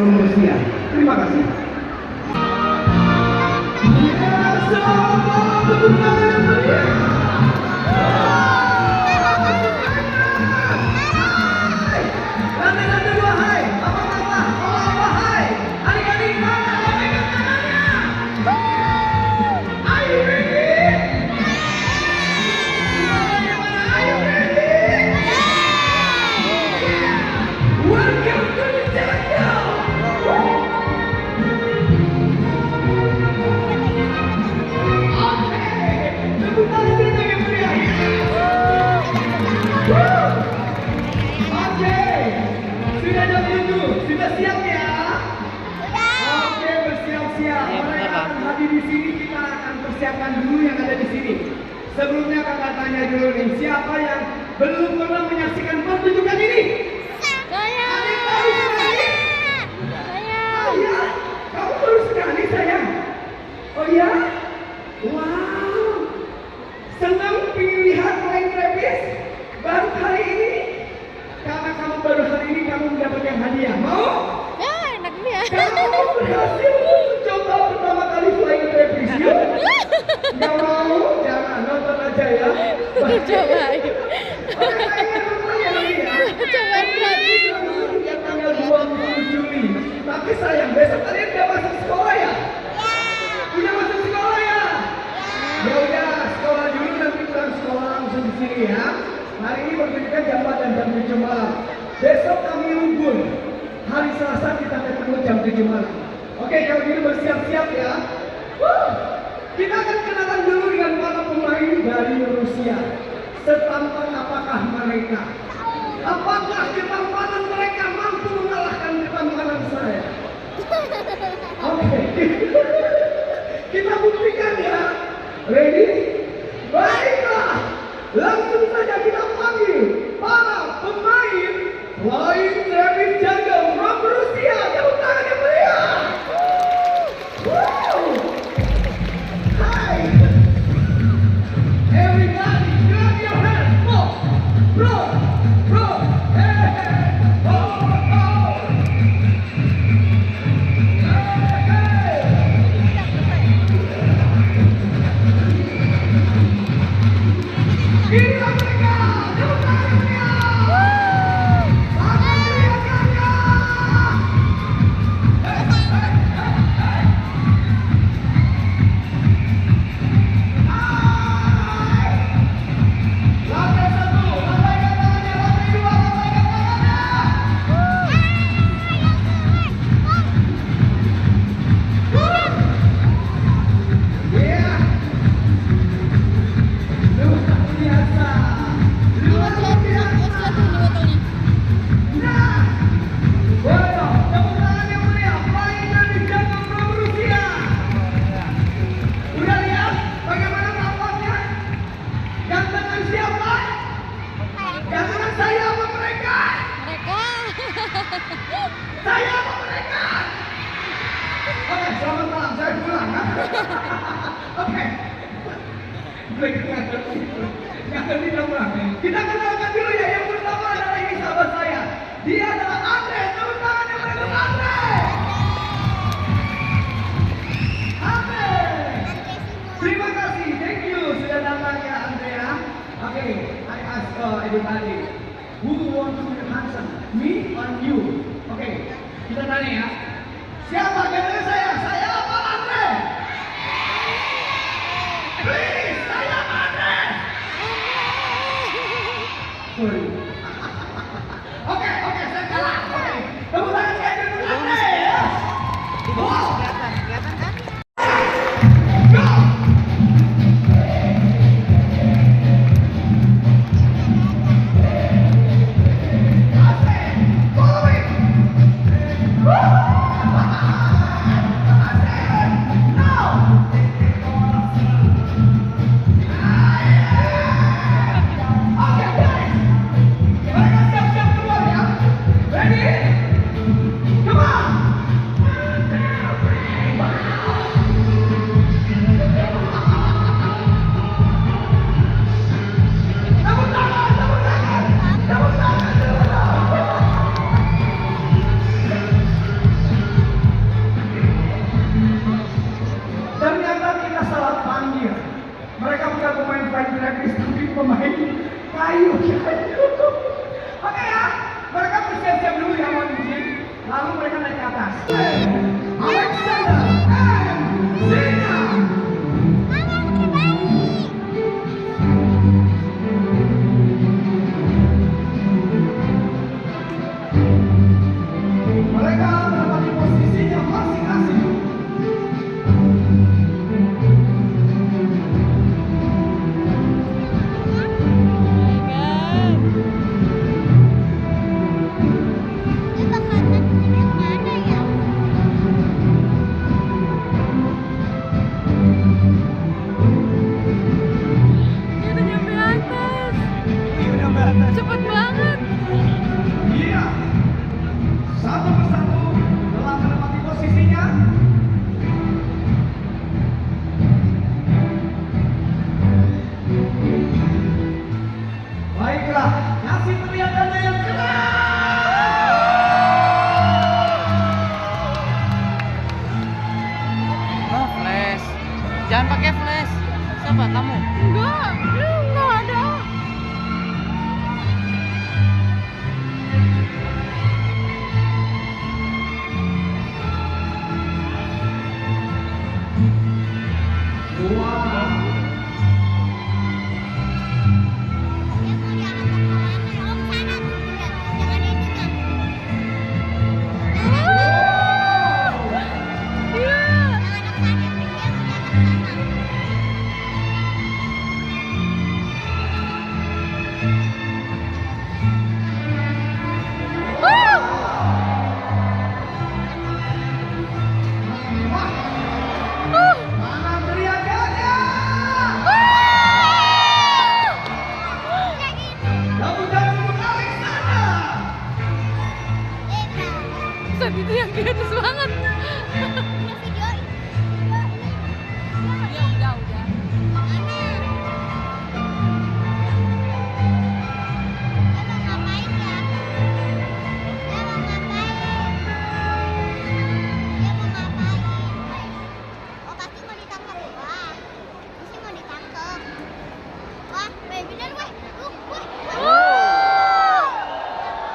Rusia. Terima kasih. Persiapkan dulu yang ada di sini. Sebelumnya kakak tanya dulu nih, siapa yang belum pernah menyaksikan pertunjukan ini? Saya. Ada yang baru sekali? Saya. Oh ya, kamu baru sekali sayang. Oh ya, wow, senang ingin lihat main trapeze baru kali ini. Karena kamu baru hari ini kamu mendapatkan hadiah. Mau? Ya, enak dia. Kamu berhasil coba pertama kali flying trapeze yuk. Yang mau jangan nonton aja ya. Coba. Oke, saya ingin bertanya lagi ya. Coba berani. Yang tanggal 20 Juli. Tapi sayang, besok kalian udah masuk sekolah ya? Udah masuk sekolah ya? Ya udah, sekolah dulu nanti pulang sekolah langsung di sini ya. Hari ini pertunjukan jam 4 dan jam 7 malam. Besok kami libur. Hari Selasa kita ketemu jam 7 malam. Oke, kalau gitu bersiap-siap ya. Kita akan kenalan dulu dengan para pemain dari Rusia. Setampan apakah mereka? Apakah ketampanan mereka mampu mengalahkan ketampanan saya? Oke. Kita buktikan ya. Ready? Baiklah. Langsung saja kita panggil para pemain Flying Trapeze Jungle from Rusia. Tepuk tangan yang meriah. Wow. Hi. Everybody, grab your hands. Bro. Hey. Oh. Inilah mereka. Tepuk tangan meriah. Selamat teriakannya. Lantai 1, lambaikan tangannya. Lantai 2, lambaikan tangannya. Iya. Luar biasa. Luar biasa. Nah, boleh dong, tepuk tangan yang meriah. Flying Trapeze Jungle from Rusia. Udah lihat bagaimana tampaknya? Gantengan siapa? Gantengan saya apa mereka? Mereka. Saya apa mereka? Oke, selamat malam. Saya pulang. Oke. Jangan tidak pulang. Kita kenalkan dulu ya. Yang pertama adalah ini sahabat saya. Dia adalah Andre. Tepuk tangan yang meriah untuk Andre. Andre. Terima kasih. Thank you sudah datang ya Andrea. Oke, I ask everybody who want to be handsome, me or you? Oke, kita tanya ya. Siapa gantengan saya? Saya apa Andre? Please, saya Andre. Sorry. Oke, saya kalah. Oke, tepuk tangan saya dulu Andre. Wow. Kelihatan kan? Go! Follow me! Alexander and Zena. Mereka menempati posisinya masing-masing. Cepet banget. Iya, satu persatu telah menempati posisinya. Baiklah, kasih teriakannya yang keras. Oh, flash. Jangan pakai flash. Siapa kamu? Enggak, enggak ada. Wow. Mana teriakannya? Tepuk tangan untuk Alexander. Saat itu yang di atas banget. Ya udah.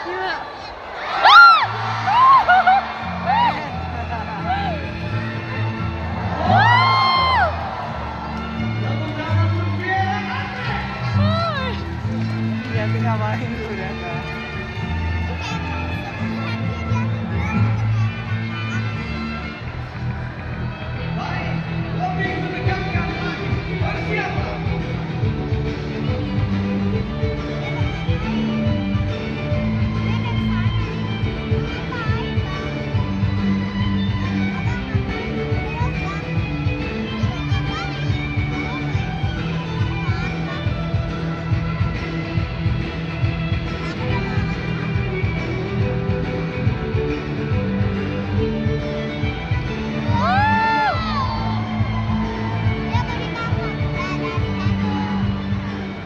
Gila. Tepuk tangan untuk Fiera Andre. Ya, tinggal main dulu ya, Kak. Baik, lebih mendekatkan lagi. Bersiaplah.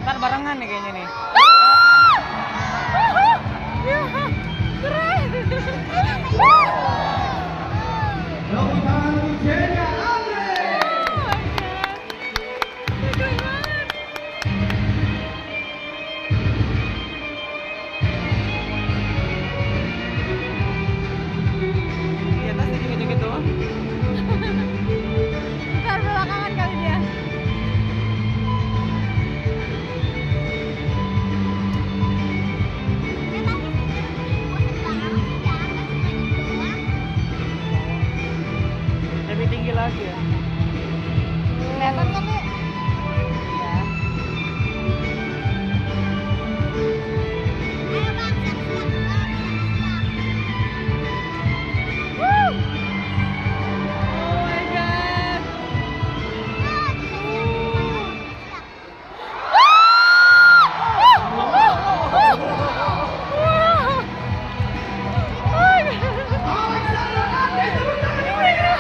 Ntar barengan nih kayaknya nih. Tepuk tangan untuk Zena Andre. Di atas dia joget-joget doang. Ntar belakangan kali dia. Lebih tinggi lagi ya. Kelihatan kan nih? Iya. Oh my god. Alexander Andre, tepuk tangan untuk Fiera.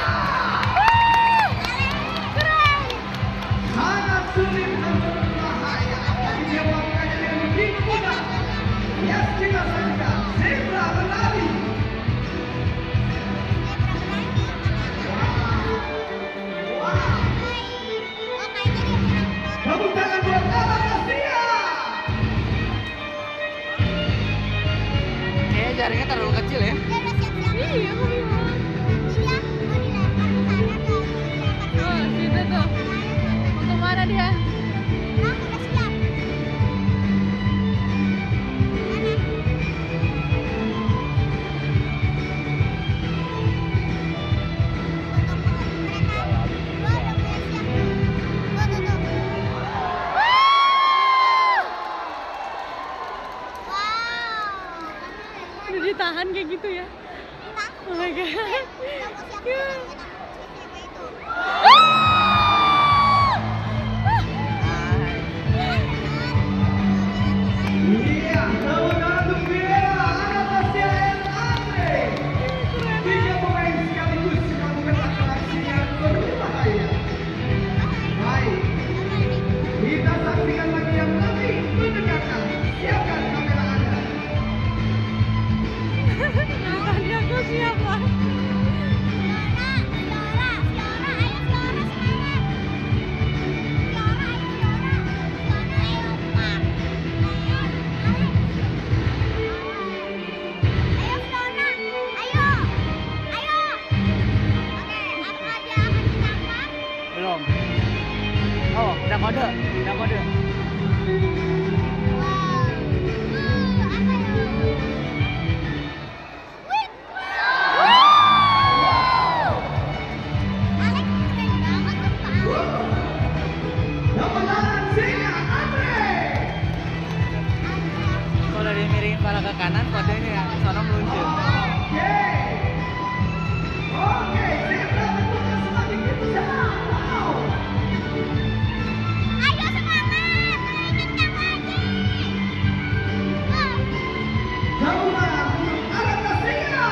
Iya, tepuk tangan untuk Viera, Anastasia, dan Andre. Tiga pemain sekaligus melakukan atraksi yang berbahaya. Baik, kita saksikan lagi yang lebih menegangkan. Siapkan kamera Anda. Tadi aku siap lah. Belum. Oh, udah kode. Udah kode. Tepuk tangan Zena, Andre. Kalau dia miringin kepala ke kanan, kodenya ya. Sono meluncur. Oke, Zebra bentuknya semakin besar. Wow. Tepuk tangan untuk Anastasia.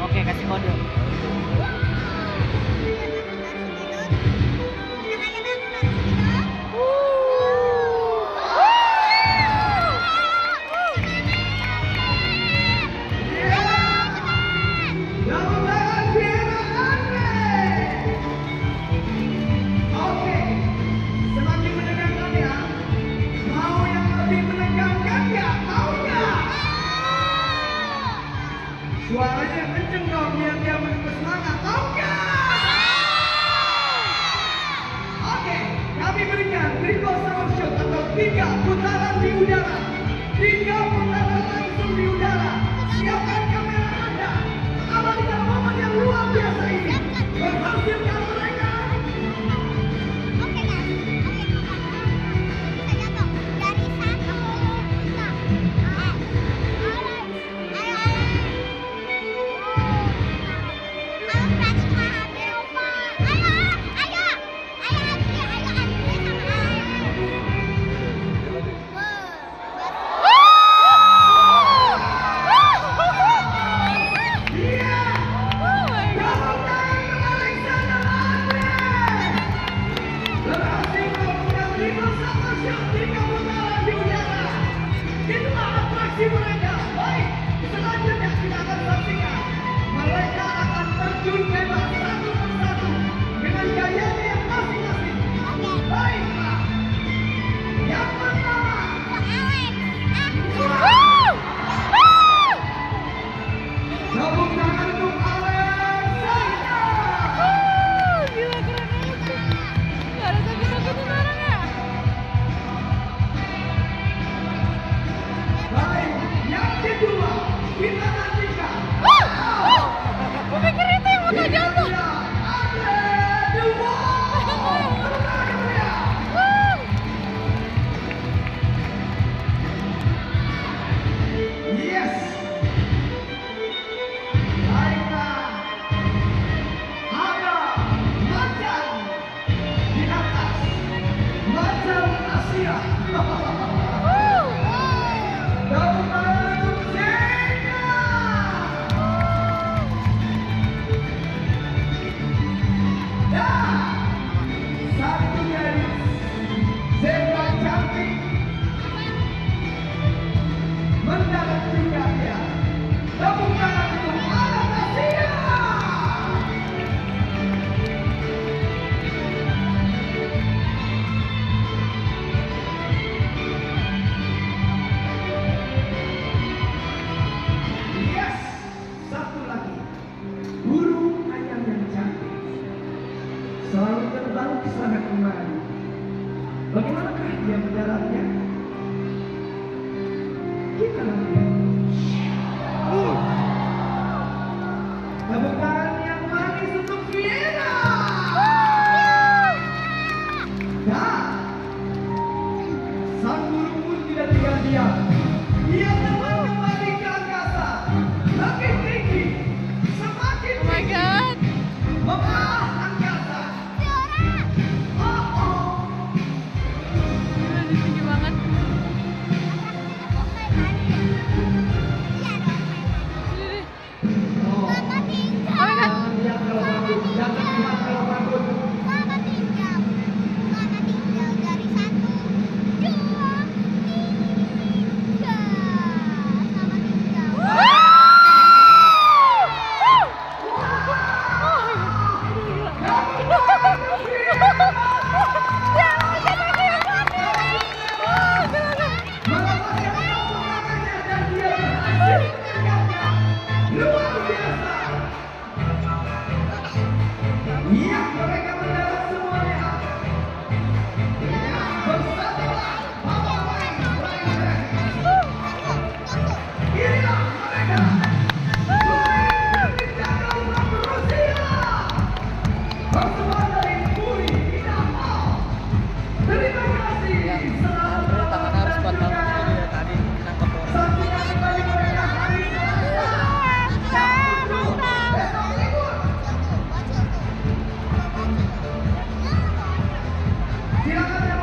Oke, kasih kode. Tepuk tangan Viera, Andre. Oke, semakin menegangkan ya. Mau yang lebih menegangkan ya? Mau nggak? Suaranya kenceng dong biar dia bersemangat. Mau nggak? Oke, kami berikan triple summer shot atau 3 putaran di udara. 3 putaran langsung di udara. Siapkan kamera Anda. Abadikan momen yang luar biasa ini. Berhasilkan mereka. Iya. Oh my god. Tepuk tangan untuk Alexander Andre. Berhasil melakukan triple summer shot 3 putaran di udara. Itulah atraksi mereka. Baik, selanjutnya kita akan saksikan. Mereka akan terjun bebas satu persatu dengan gayanya yang masing-masing. Baiklah. Yang pertama, tepuk tangan untuk Alexander. Gila keren banget. Gak ada sakit-sakitnya orangnya. Baik, yang kedua, kita nantikan. Gue pikir itu yang bakal jatuh. Andre the Wall. Tepuk tangan untuk dia. Yes. Baiklah. Ada macan di atas. Macan Asia. Tepuk tangan untuk Zena. Dan satu gadis zebra cantik mendarat juga dia. Tepuk tangan untuk Anastasia. dia mendaratnya? Kita nanti. Tepuk tangan yang manis untuk Vienna. Dan sang guru pun tidak tinggal diam. Ia terbang kembali ke angkasa. Lebih tinggi, semakin Oh my tinggi, god. membelah angkasa. Oh. Gila, ini tinggi banget. Ini deh. Oh. Oh my god. Jangan lihat kalau takut, jangan lihat kalau takut. Melawan yang mampu namanya dan dia berhasil menangkapnya. Luar biasa. Iya, mereka mendarat semuanya. Bersatulah, bawa-bawa Ukraina. Inilah mereka. Dijaga umat Rusia. Persembahan dari Puri Inama. Terima kasih. Selamat Andre tangan harus kuat banget ini dari tadi nangkep orang. Saksikan kembali mereka hari Selasa. Besok libur. Silakan